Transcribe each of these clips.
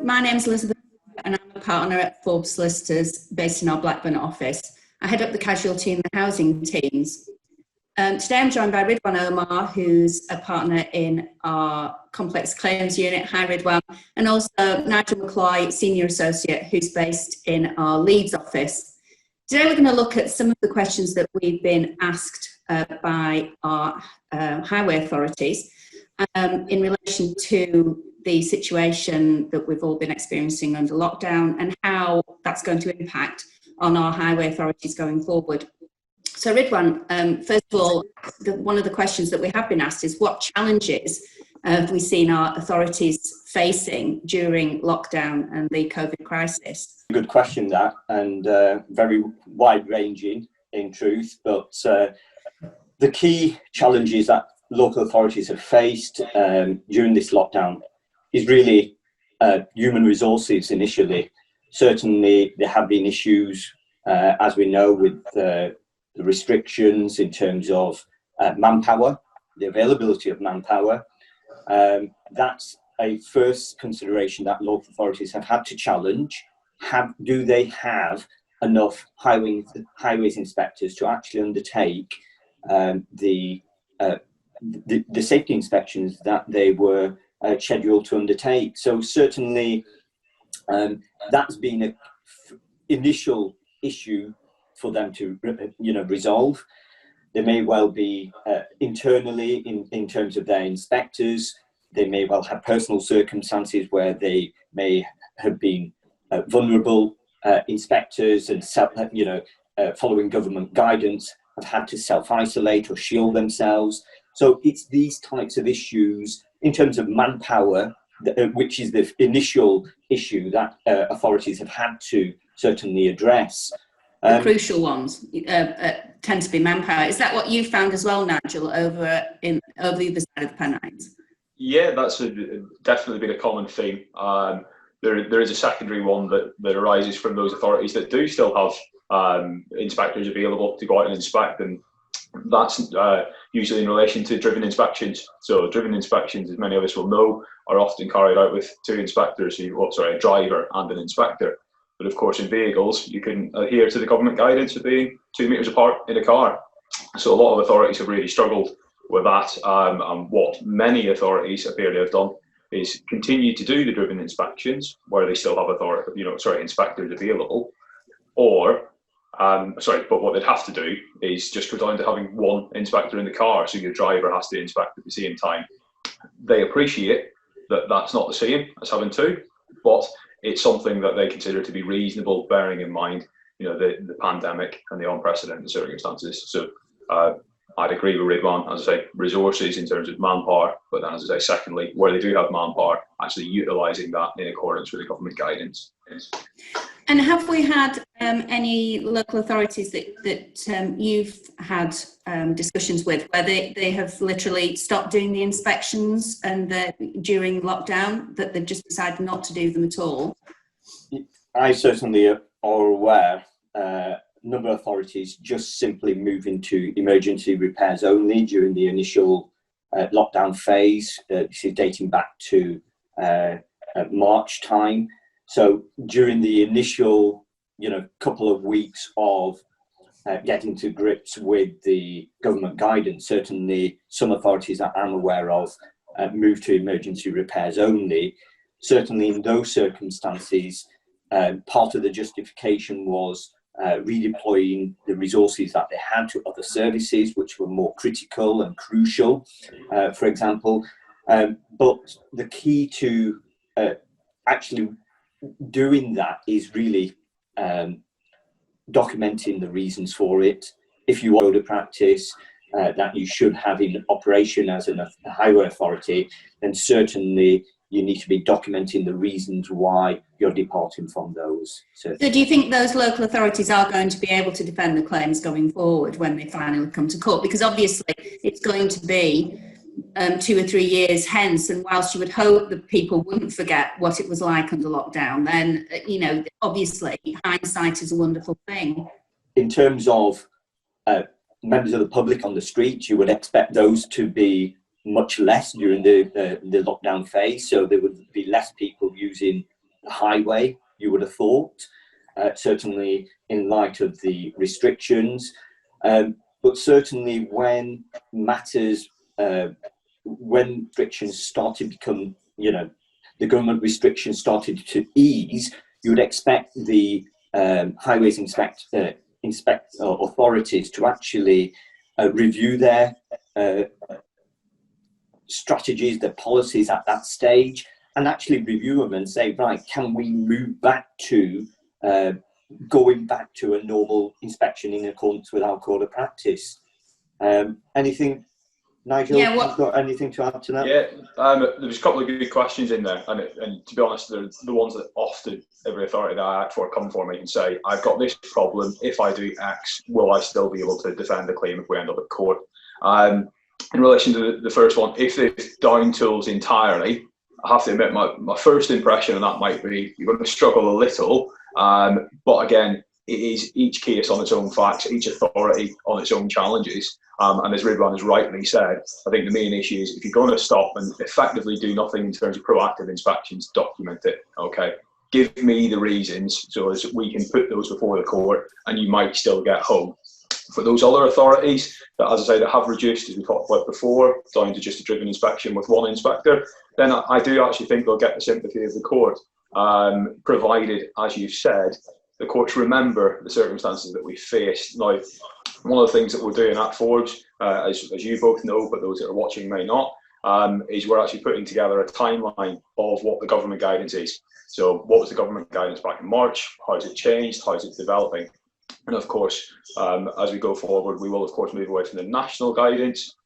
my name's Elizabeth and I'm a partner at Forbes Solicitors based in our Blackburn office. I head up the casualty and the housing teams. Today I'm joined by Ridwan Omar, who's a partner in our complex claims unit. Hi Ridwan. And also Nigel McCloy, senior associate, who's based in our Leeds office. Today we're going to look at some of the questions that we've been asked by our highway authorities in relation to the situation that we've all been experiencing under lockdown and how that's going to impact on our highway authorities going forward. So Ridwan, first of all, one of the questions that we have been asked is what challenges have we seen our authorities facing during lockdown and the COVID crisis? Good question, that, and very wide-ranging in truth, but the key challenges that local authorities have faced during this lockdown is really human resources initially. Certainly there have been issues, as we know, with the restrictions in terms of manpower, the availability of manpower. That's a first consideration that local authorities have had to challenge. Do they have enough highways inspectors to actually undertake the safety inspections that they were scheduled to undertake? So certainly that's been an initial issue for them to resolve. There may well be internally in terms of their inspectors, they may well have personal circumstances where they may have been vulnerable inspectors and following government guidance have had to self-isolate or shield themselves. So it's these types of issues in terms of manpower, which is the initial issue that authorities have had to certainly address. The crucial ones tend to be manpower. Is that what you found as well, Nigel, over the other side of the Pennines? Yeah, that's definitely been a common theme. There is a secondary one that arises from those authorities that do still have inspectors available to go out and inspect, and that's usually in relation to driven inspections. So driven inspections, as many of us will know, are often carried out with two inspectors, a driver and an inspector. But of course in vehicles, you can adhere to the government guidance of being 2 metres apart in a car. So a lot of authorities have really struggled with that, and what many authorities appear to have done is continue to do the driven inspections where they still have inspectors available, or but what they'd have to do is just go down to having one inspector in the car, so your driver has to inspect at the same time. They appreciate that that's not the same as having two, but it's something that they consider to be reasonable, bearing in mind, the pandemic and the unprecedented circumstances. So I'd agree with Ridwan, as I say, resources in terms of manpower, but then, as I say, secondly, where they do have manpower, actually utilising that in accordance with the government guidance. And have we had any local authorities that you've had discussions with where they have literally stopped doing the inspections and during lockdown, that they've just decided not to do them at all? I certainly are aware. Number of authorities just simply move into emergency repairs only during the initial lockdown phase. This is dating back to March time. So during the initial, couple of weeks of getting to grips with the government guidance, certainly some authorities that I'm aware of moved to emergency repairs only. Certainly in those circumstances, part of the justification was redeploying the resources that they had to other services which were more critical and crucial, for example. But the key to actually doing that is really documenting the reasons for it. If you want to practice that you should have in operation as a highway authority, then certainly you need to be documenting the reasons why you're departing from those. So do you think those local authorities are going to be able to defend the claims going forward when they finally come to court? Because obviously it's going to be 2 or 3 years hence, and whilst you would hope that people wouldn't forget what it was like under lockdown, then obviously hindsight is a wonderful thing. In terms of members of the public on the street, you would expect those to be much less during the lockdown phase, so there would be less people using highway, you would have thought, certainly in light of the restrictions. But certainly when matters, when restrictions started to become, the government restrictions started to ease, you would expect the highways authorities to actually review their strategies, their policies at that stage, and actually review them and say, right, can we move back to going back to a normal inspection in accordance with our code of practice? Anything, Nigel? Yeah, have you got anything to add to that? Yeah, there was a couple of good questions in there, and to be honest, they're the ones that often every authority that I act for come for me and say, I've got this problem, if I do X, will I still be able to defend the claim if we end up at court? In relation to the first one, if it's down tools entirely, I have to admit my first impression on that might be you're going to struggle a little, but again, it is each case on its own facts, each authority on its own challenges. And as Ridwan has rightly said, I think the main issue is if you're going to stop and effectively do nothing in terms of proactive inspections, document it, okay? Give me the reasons so as we can put those before the court and you might still get home. For those other authorities that, as I say, that have reduced, as we talked about before, down to just a driven inspection with one inspector, then I do actually think they'll get the sympathy of the court, provided, as you've said, the courts remember the circumstances that we faced. Now, one of the things that we're doing at Forbes, as you both know, but those that are watching may not, is we're actually putting together a timeline of what the government guidance is. So what was the government guidance back in March? How has it changed? How is it developing? And of course, as we go forward, we will of course move away from the national guidance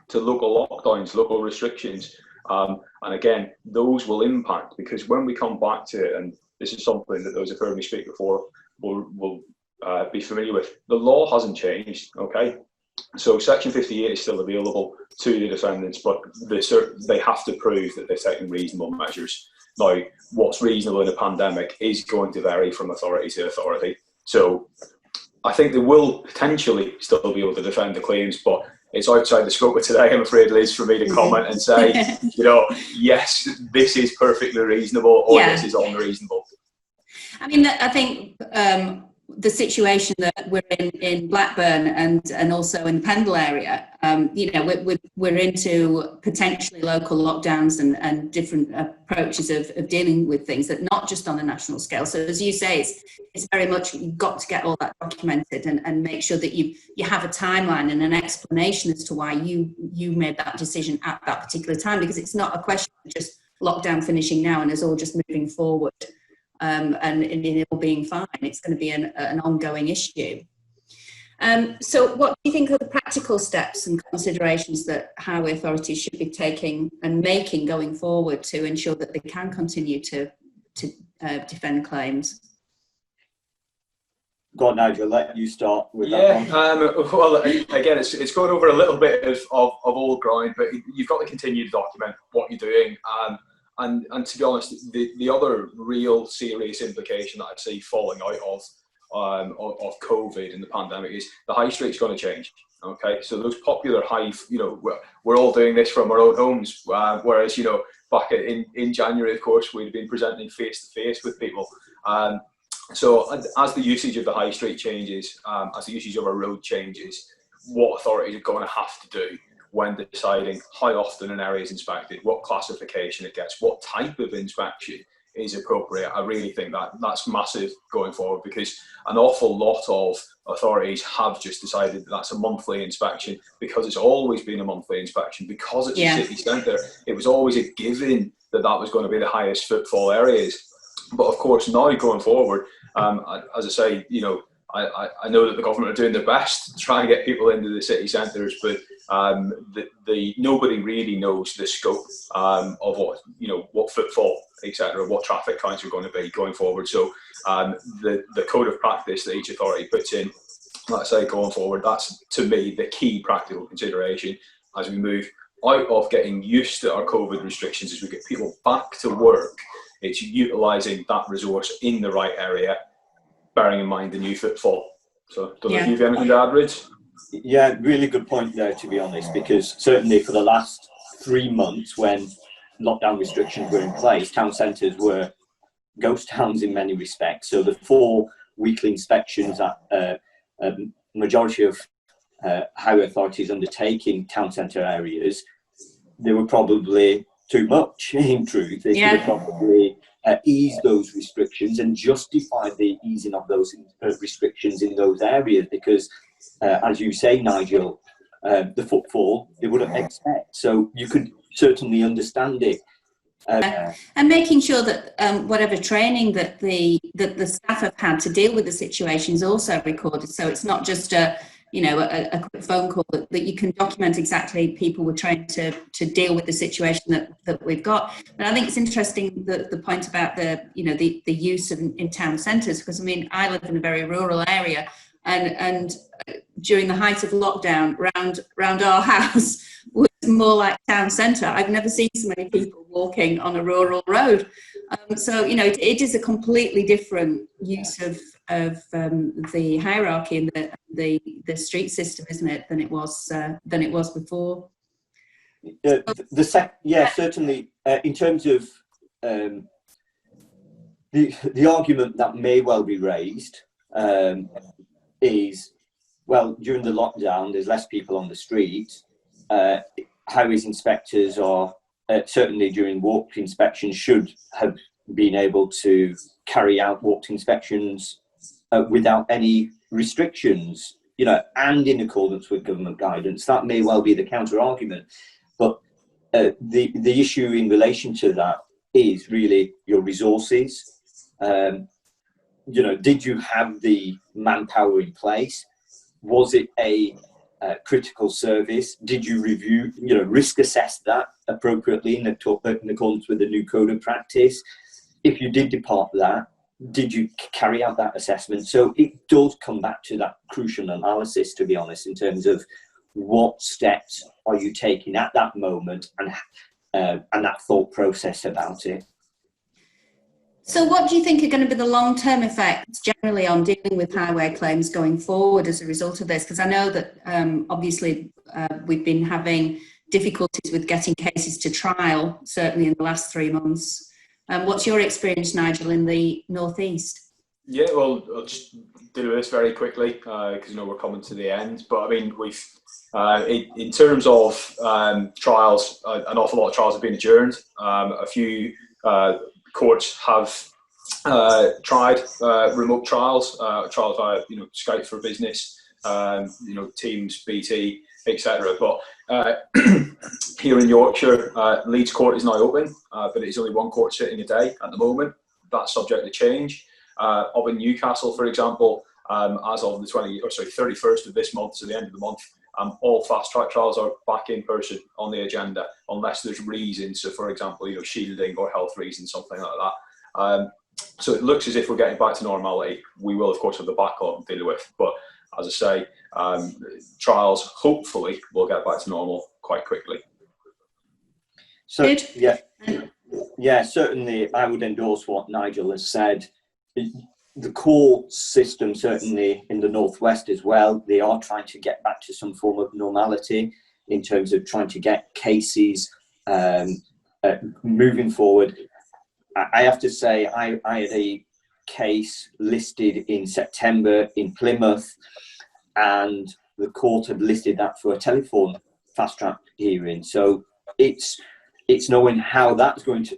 to local lockdowns, local restrictions. And again, those will impact, because when we come back to it, and this is something that those who've heard me speak before will be familiar with, the law hasn't changed, okay? So Section 58 is still available to the defendants, but they have to prove that they're taking reasonable measures. Now, what's reasonable in a pandemic is going to vary from authority to authority. So I think they will potentially still be able to defend the claims, but it's outside the scope of today, I'm afraid, Liz, for me to comment and say, yes, this is perfectly reasonable, or this is unreasonable. I mean, I think the situation that we're in Blackburn and also in the Pendle area, we're into potentially local lockdowns and different approaches of dealing with things, that not just on a national scale. So as you say, it's very much, you've got to get all that documented and make sure that you have a timeline and an explanation as to why you made that decision at that particular time, because it's not a question of just lockdown finishing now and us all just moving forward. And it all being fine. It's going to be an ongoing issue. So what do you think are the practical steps and considerations that highway authorities should be taking and making going forward to ensure that they can continue to defend claims? Go on, Nigel, let you start with that one. Well, again, it's going over a little bit of old ground, but you've got to continue to document what you're doing. And to be honest, the other real serious implication that I see falling out of COVID and the pandemic is the high street's going to change. Okay, so those popular we're all doing this from our own homes, whereas back in January, of course, we'd been presenting face to face with people. So as the usage of the high street changes, as the usage of our road changes, what authorities are going to have to do when deciding how often an area is inspected, what classification it gets, what type of inspection is appropriate. I really think that's massive going forward, because an awful lot of authorities have just decided that that's a monthly inspection because it's always been a monthly inspection, because it's a city centre. It was always a given that was going to be the highest footfall areas. But of course, now going forward, as I say, I know that the government are doing their best to try and get people into the city centres, but nobody really knows the scope of what footfall, etc., what traffic counts are going to be going forward. So the code of practice that each authority puts in, let's say, going forward, that's to me the key practical consideration as we move out of getting used to our COVID restrictions. As we get people back to work, it's utilising that resource in the right area, bearing in mind the new footfall. So don't know if you've anything to add, Rich? Yeah, really good point there, to be honest, because certainly for the last 3 months when lockdown restrictions were in place, town centres were ghost towns in many respects. So the 4 weekly inspections that majority of highway authorities undertake in town centre areas, they were probably too much, in truth. They should have probably eased those restrictions and justified the easing of those restrictions in those areas, because, as you say, Nigel, the footfall they wouldn't expect. So you could certainly understand it. And making sure that whatever training that the staff have had to deal with the situation is also recorded, so it's not just a quick phone call, that you can document exactly people were trained to deal with the situation that we've got. And I think it's interesting the point about the use in town centres, because I mean I live in a very rural area, and during the height of lockdown, round our house was more like town centre. I've never seen so many people walking on a rural road. So it is a completely different use of the hierarchy and the street system, isn't it, than it was before? Certainly. In terms of the argument that may well be raised is, well, during the lockdown, there's less people on the street. Highways inspectors are certainly during walk inspections should have been able to carry out walk inspections without any restrictions, and in accordance with government guidance. That may well be the counter argument, but the issue in relation to that is really your resources. Did you have the manpower in place? Was it a critical service? Did you review, risk assess that appropriately in accordance with the new code of practice? If you did depart that, did you carry out that assessment? So it does come back to that crucial analysis, to be honest, in terms of what steps are you taking at that moment, and that thought process about it. So what do you think are going to be the long-term effects generally on dealing with highway claims going forward as a result of this? Because I know that obviously we've been having difficulties with getting cases to trial, certainly in the last 3 months. What's your experience, Nigel, in the North East? Yeah, well, I'll just do this very quickly because we're coming to the end. But I mean, we've in terms of trials, an awful lot of trials have been adjourned. A few courts have tried remote trials via Skype for Business, Teams, BT, etc. But here in Yorkshire, Leeds Court is now open, but it is only 1 court sitting a day at the moment. That's subject to change. Up in Newcastle, for example, as of the 31st of this month, so the end of the month, all fast track trials are back in person on the agenda, unless there's reasons, so for example, shielding or health reasons, something like that. So it looks as if we're getting back to normality. We will, of course, have the backlog to deal with, but as I say, trials hopefully will get back to normal quite quickly. So yeah, certainly I would endorse what Nigel has said. The court system, certainly in the Northwest as well, they are trying to get back to some form of normality in terms of trying to get cases moving forward. I have to say, I had a case listed in September in Plymouth, and the court had listed that for a telephone fast track hearing. So it's knowing how that's going to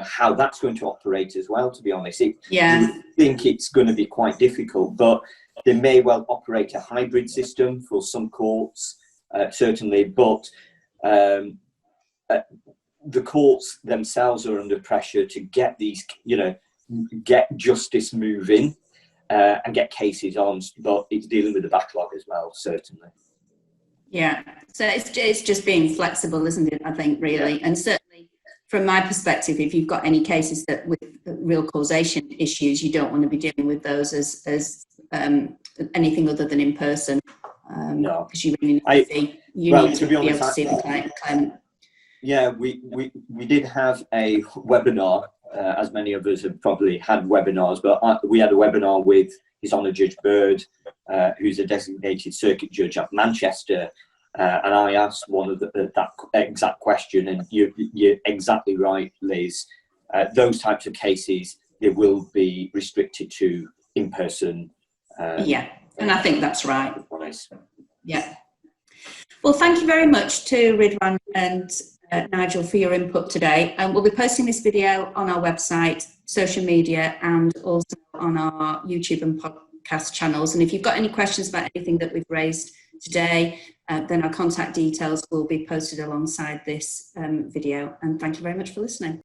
how that's going to operate as well, to be honest. I think it's going to be quite difficult, but they may well operate a hybrid system for some courts, certainly, but the courts themselves are under pressure to get these, get justice moving and get cases on, but it's dealing with the backlog as well, certainly. Yeah, so it's just being flexible, isn't it, I think, really? And certainly from my perspective, if you've got any cases that with real causation issues, you don't want to be dealing with those as anything other than in person. No. Because you really need to be able to see the client. Yeah, we did have a webinar, as many of us have probably had webinars, but we had a webinar with His Honour Judge Bird, who's a designated circuit judge at Manchester, and I asked one of that exact question, and you're exactly right, Liz. those types of cases, they will be restricted to in-person. Yeah, and I think that's right. Honest. Yeah. Well, thank you very much to Ridwan and Nigel for your input today. We'll be posting this video on our website, social media, and also on our YouTube and podcast channels. And if you've got any questions about anything that we've raised today, then our contact details will be posted alongside this video. And thank you very much for listening.